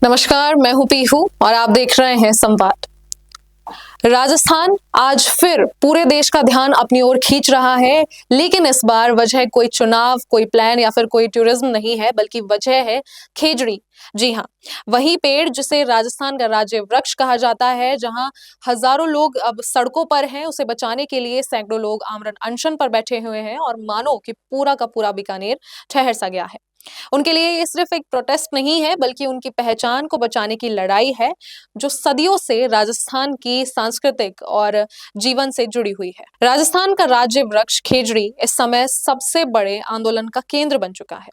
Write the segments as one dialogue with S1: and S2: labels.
S1: नमस्कार, मैं हूं पीहू और आप देख रहे हैं संवाद। राजस्थान आज फिर पूरे देश का ध्यान अपनी ओर खींच रहा है, लेकिन इस बार वजह कोई चुनाव, कोई प्लान या फिर कोई टूरिज्म नहीं है, बल्कि वजह है खेजड़ी। जी हाँ, वही पेड़ जिसे राजस्थान का राज्य वृक्ष कहा जाता है, जहां हजारों लोग अब सड़कों पर हैं। उसे बचाने के लिए सैकड़ों लोग आमरण अनशन पर बैठे हुए हैं और मानो कि पूरा का पूरा बीकानेर ठहर सा गया है। उनके लिए ये सिर्फ एक प्रोटेस्ट नहीं है, बल्कि उनकी पहचान को बचाने की लड़ाई है, जो सदियों से राजस्थान की सांस्कृतिक और जीवन से जुड़ी हुई है। राजस्थान का राज्य वृक्ष खेजड़ी इस समय सबसे बड़े आंदोलन का केंद्र बन चुका है।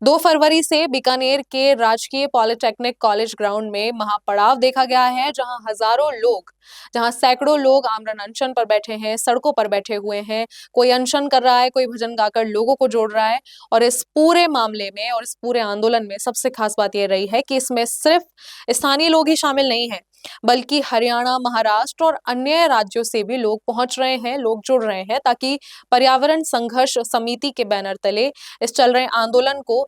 S1: 2 फरवरी से बीकानेर के राजकीय पॉलिटेक्निक कॉलेज ग्राउंड में महापड़ाव देखा गया है, जहां सैकड़ों लोग आमरण अनशन पर बैठे हैं, सड़कों पर बैठे हुए हैं। कोई अनशन कर रहा है, कोई भजन गाकर लोगों को जोड़ रहा है। और इस पूरे मामले में और इस पूरे आंदोलन में सबसे खास बात यह रही है कि इसमें सिर्फ स्थानीय लोग ही शामिल नहीं हैं, बल्कि हरियाणा, महाराष्ट्र और अन्य राज्यों से भी लोग पहुंच रहे हैं, लोग जुड़ रहे हैं, ताकि पर्यावरण संघर्ष समिति के बैनर तले इस चल रहे आंदोलन को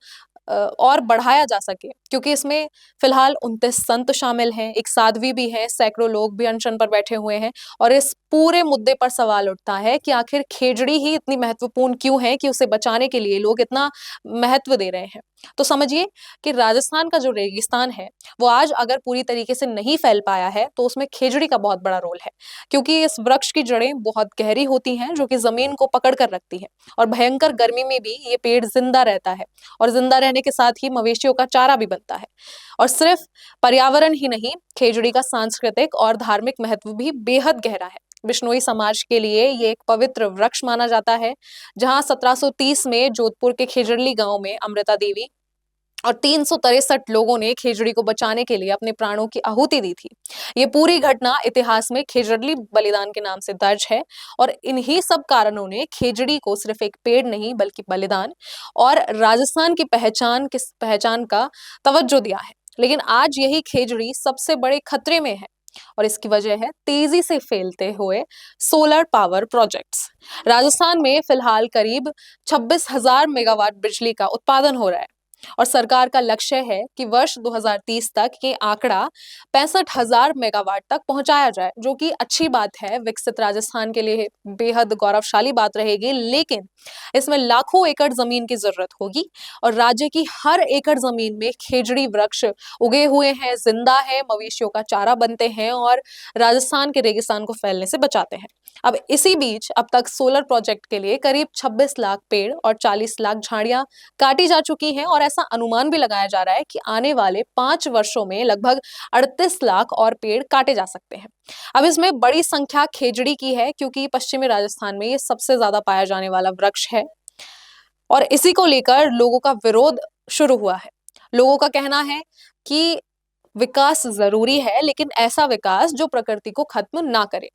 S1: और बढ़ाया जा सके। क्योंकि इसमें फिलहाल 29 संत शामिल हैं, एक साध्वी भी है, सैकड़ों लोग भी अनशन पर बैठे हुए हैं। और इस पूरे मुद्दे पर सवाल उठता है कि आखिर खेजड़ी ही इतनी महत्वपूर्ण क्यों है कि उसे बचाने के लिए लोग इतना महत्व दे रहे हैं। तो समझिए कि राजस्थान का जो रेगिस्तान है, वो आज अगर पूरी तरीके से नहीं फैल पाया है, तो उसमें खेजड़ी का बहुत बड़ा रोल है। क्योंकि इस वृक्ष की जड़ें बहुत गहरी होती हैं, जो कि जमीन को पकड़ कर रखती है। और भयंकर गर्मी में भी ये पेड़ जिंदा रहता है, और जिंदा रहने के साथ ही मवेशियों का चारा भी बनता है। और सिर्फ पर्यावरण ही नहीं, खेजड़ी का सांस्कृतिक और धार्मिक महत्व भी बेहद गहरा है। बिश्नोई समाज के लिए ये एक पवित्र वृक्ष माना जाता है। जहां 1730 में जोधपुर के खेजड़ली गांव में अमृता देवी और 363 लोगों ने खेजड़ी को बचाने के लिए अपने प्राणों की आहुति दी थी। ये पूरी घटना इतिहास में खेजड़ली बलिदान के नाम से दर्ज है। और इन्हीं सब कारणों ने खेजड़ी को सिर्फ एक पेड़ नहीं, बल्कि बलिदान और राजस्थान की पहचान का तवज्जो दिया है। लेकिन आज यही खेजड़ी सबसे बड़े खतरे में है, और इसकी वजह है तेजी से फैलते हुए सोलर पावर प्रोजेक्ट्स। राजस्थान में फिलहाल करीब 26,000 मेगावाट बिजली का उत्पादन हो रहा है, और सरकार का लक्ष्य है कि वर्ष 2030 तक ये आंकड़ा 65,000 मेगावाट तक पहुंचाया जाए, जो कि अच्छी बात है, विकसित राजस्थान के लिए बेहद गौरवशाली बात रहेगी। लेकिन इसमें लाखों एकड़ जमीन की जरूरत होगी, और राज्य की हर एकड़ जमीन में खेजड़ी वृक्ष उगे हुए हैं, जिंदा है, मवेशियों का चारा बनते हैं और राजस्थान के रेगिस्तान को फैलने से बचाते हैं। अब इसी बीच अब तक सोलर प्रोजेक्ट के लिए करीब 26 लाख पेड़ और 40 लाख झाड़ियां काटी जा चुकी हैं, और ऐसा अनुमान भी लगाया जा रहा है कि आने वाले 5 वर्षों में लगभग 38 लाख और पेड़ काटे जा सकते हैं। अब इसमें बड़ी संख्या खेजड़ी की है, क्योंकि पश्चिमी राजस्थान में ये सबसे ज्यादा पाया जाने वाला वृक्ष है, और इसी को लेकर लोगों का विरोध शुरू हुआ है। लोगों का कहना है कि विकास जरूरी है, लेकिन ऐसा विकास जो प्रकृति को खत्म ना करे।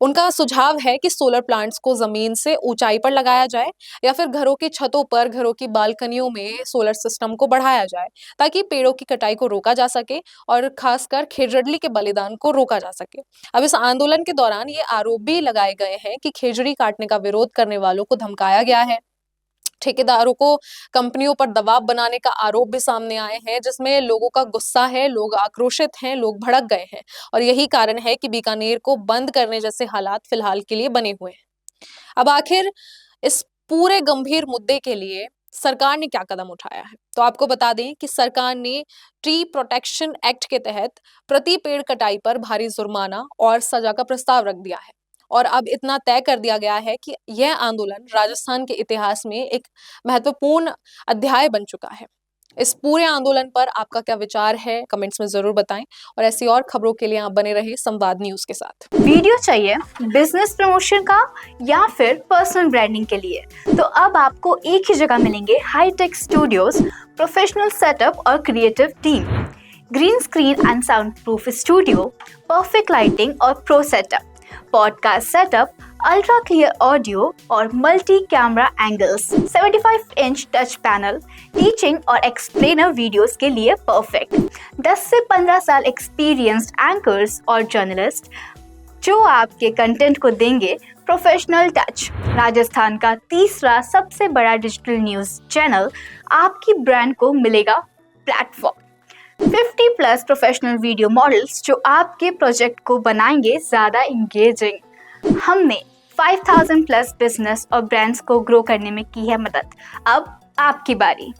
S1: उनका सुझाव है कि सोलर प्लांट्स को जमीन से ऊंचाई पर लगाया जाए, या फिर घरों की छतों पर, घरों की बालकनियों में सोलर सिस्टम को बढ़ाया जाए, ताकि पेड़ों की कटाई को रोका जा सके और खासकर खेजड़ली के बलिदान को रोका जा सके। अब इस आंदोलन के दौरान ये आरोप भी लगाए गए हैं कि खेजड़ी काटने का विरोध करने वालों को धमकाया गया है। ठेकेदारों को कंपनियों पर दबाव बनाने का आरोप भी सामने आए हैं, जिसमें लोगों का गुस्सा है, लोग आक्रोशित हैं, लोग भड़क गए हैं। और यही कारण है कि बीकानेर को बंद करने जैसे हालात फिलहाल के लिए बने हुए हैं। अब आखिर इस पूरे गंभीर मुद्दे के लिए सरकार ने क्या कदम उठाया है, तो आपको बता दें कि सरकार ने ट्री प्रोटेक्शन एक्ट के तहत प्रति पेड़ कटाई पर भारी जुर्माना और सजा का प्रस्ताव रख दिया है। और अब इतना तय कर दिया गया है कि यह आंदोलन राजस्थान के इतिहास में एक महत्वपूर्ण अध्याय बन चुका है। इस पूरे आंदोलन पर आपका क्या विचार है, कमेंट्स में जरूर बताएं। और ऐसी और खबरों के लिए आप बने रहे संवाद न्यूज के साथ।
S2: वीडियो चाहिए बिजनेस प्रमोशन का या फिर पर्सनल ब्रांडिंग के लिए, तो अब आपको एक ही जगह मिलेंगे हाईटेक स्टूडियोज, प्रोफेशनल सेटअप और creative team, green screen and soundproof studio, perfect lighting और pro setup, podcast setup, ultra clear audio और multi camera angles, 75 inch touch panel, teaching और एक्सप्लेनर वीडियोस के लिए परफेक्ट, 10 से 15 साल experienced anchors और journalist जो आपके कंटेंट को देंगे प्रोफेशनल टच। राजस्थान का तीसरा सबसे बड़ा डिजिटल न्यूज चैनल आपकी ब्रांड को मिलेगा platform. 50 plus professional video models जो आपके प्रोजेक्ट को बनाएंगे ज़्यादा इंगेजिंग। हमने 5000 प्लस बिजनेस और ब्रांड्स को ग्रो करने में की है मदद। अब आपकी बारी।